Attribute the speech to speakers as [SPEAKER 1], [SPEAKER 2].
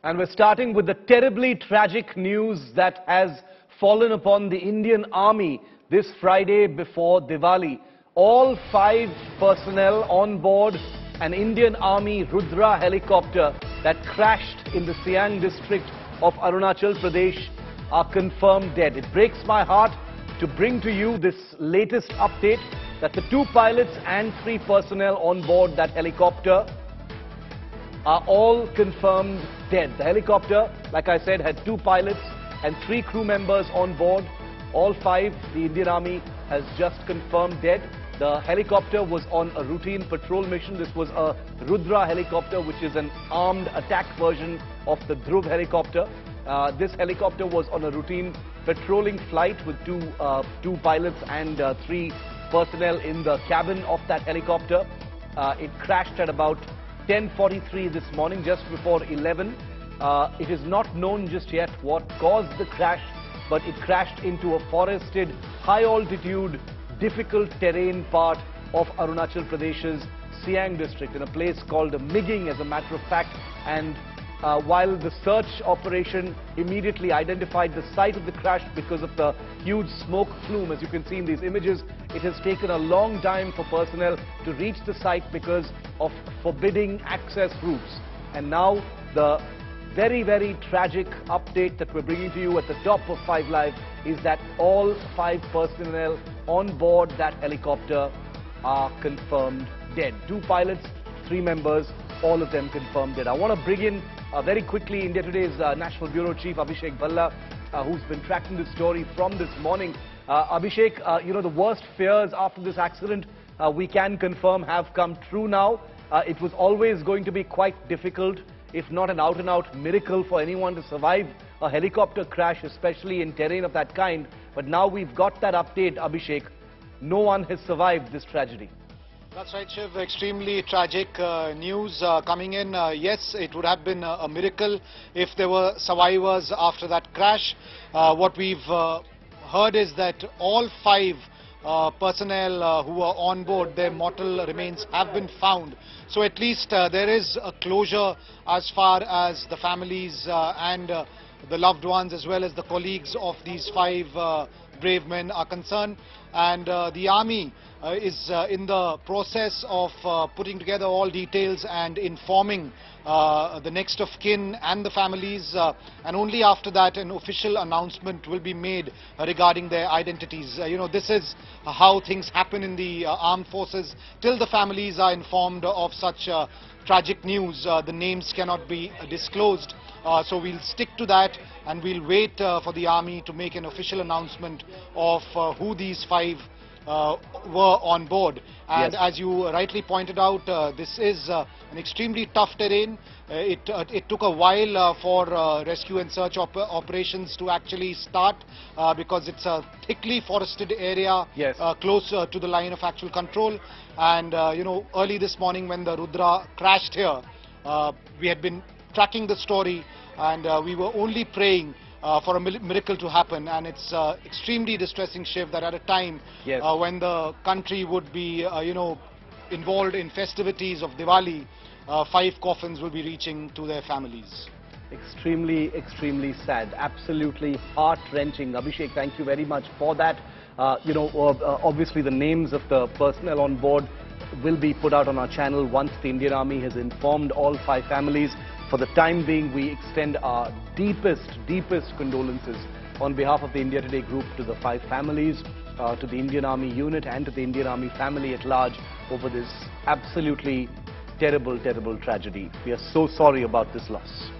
[SPEAKER 1] And we're starting with the terribly tragic news that has fallen upon the Indian Army this Friday before Diwali. All 5 personnel on board an Indian Army Rudra helicopter that crashed in the Siang district of Arunachal Pradesh are confirmed dead. It breaks my heart to bring to you this latest update that the 2 pilots and 3 personnel on board that helicopter are all confirmed dead. The helicopter, like I said, had 2 pilots and 3 crew members on board. All 5, the Indian Army has just confirmed dead. The helicopter was on a routine patrol mission. This was a Rudra helicopter, which is an armed attack version of the Dhruv helicopter. This helicopter was on a routine patrolling flight with 2 pilots and 3 personnel in the cabin of that helicopter. It crashed at about 10:43 this morning, just before 11. It is not known just yet what caused the crash, but it crashed into a forested, high-altitude, difficult terrain part of Arunachal Pradesh's Siang district, in a place called Migging, as a matter of fact. And while the search operation immediately identified the site of the crash because of the huge smoke plume, as you can see in these images, it has taken a long time for personnel to reach the site because of forbidding access routes. And now the very, very tragic update that we're bringing to you at the top of 5 Live is that all 5 personnel on board that helicopter are confirmed dead. 2 pilots, 3 members, all of them confirmed dead. I want to bring in very quickly India Today's National Bureau Chief Abhishek Bhalla, who's been tracking this story from this morning. Abhishek, you know, the worst fears after this accident, we can confirm, have come true now. It was always going to be quite difficult, if not an out-and-out miracle, for anyone to survive a helicopter crash, especially in terrain of that kind. But now we've got that update, Abhishek. No one has survived this tragedy.
[SPEAKER 2] That's right, Shiv. Extremely tragic news coming in. Yes, it would have been a miracle if there were survivors after that crash. What we've heard is that all 5 personnel who were on board, their mortal remains have been found. So at least there is a closure as far as the families and the loved ones, as well as the colleagues of these 5 brave men are concerned. And the army is in the process of putting together all details and informing the next of kin and the families, and only after that an official announcement will be made regarding their identities. You know, this is how things happen in the armed forces. Till the families are informed of such tragic news, the names cannot be disclosed. So we'll stick to that, and we'll wait for the army to make an official announcement of who these 5 were on board. And yes, as you rightly pointed out, this is an extremely tough terrain. It took a while for rescue and search operations to actually start because it's a thickly forested area, yes, close to the line of actual control. And you know, early this morning when the Rudra crashed here, we had been tracking the story, and we were only praying for a miracle to happen. And it's extremely distressing, Shiv, that at a time, yes, when the country would be you know, involved in festivities of Diwali, 5 coffins will be reaching to their families.
[SPEAKER 1] Extremely, extremely sad. Absolutely heart-wrenching. Abhishek, thank you very much for that. You know, obviously the names of the personnel on board will be put out on our channel once the Indian Army has informed all 5 families. For the time being, we extend our deepest condolences on behalf of the India Today group to the 5 families, to the Indian Army unit and to the Indian Army family at large over this absolutely terrible tragedy. We are so sorry about this loss.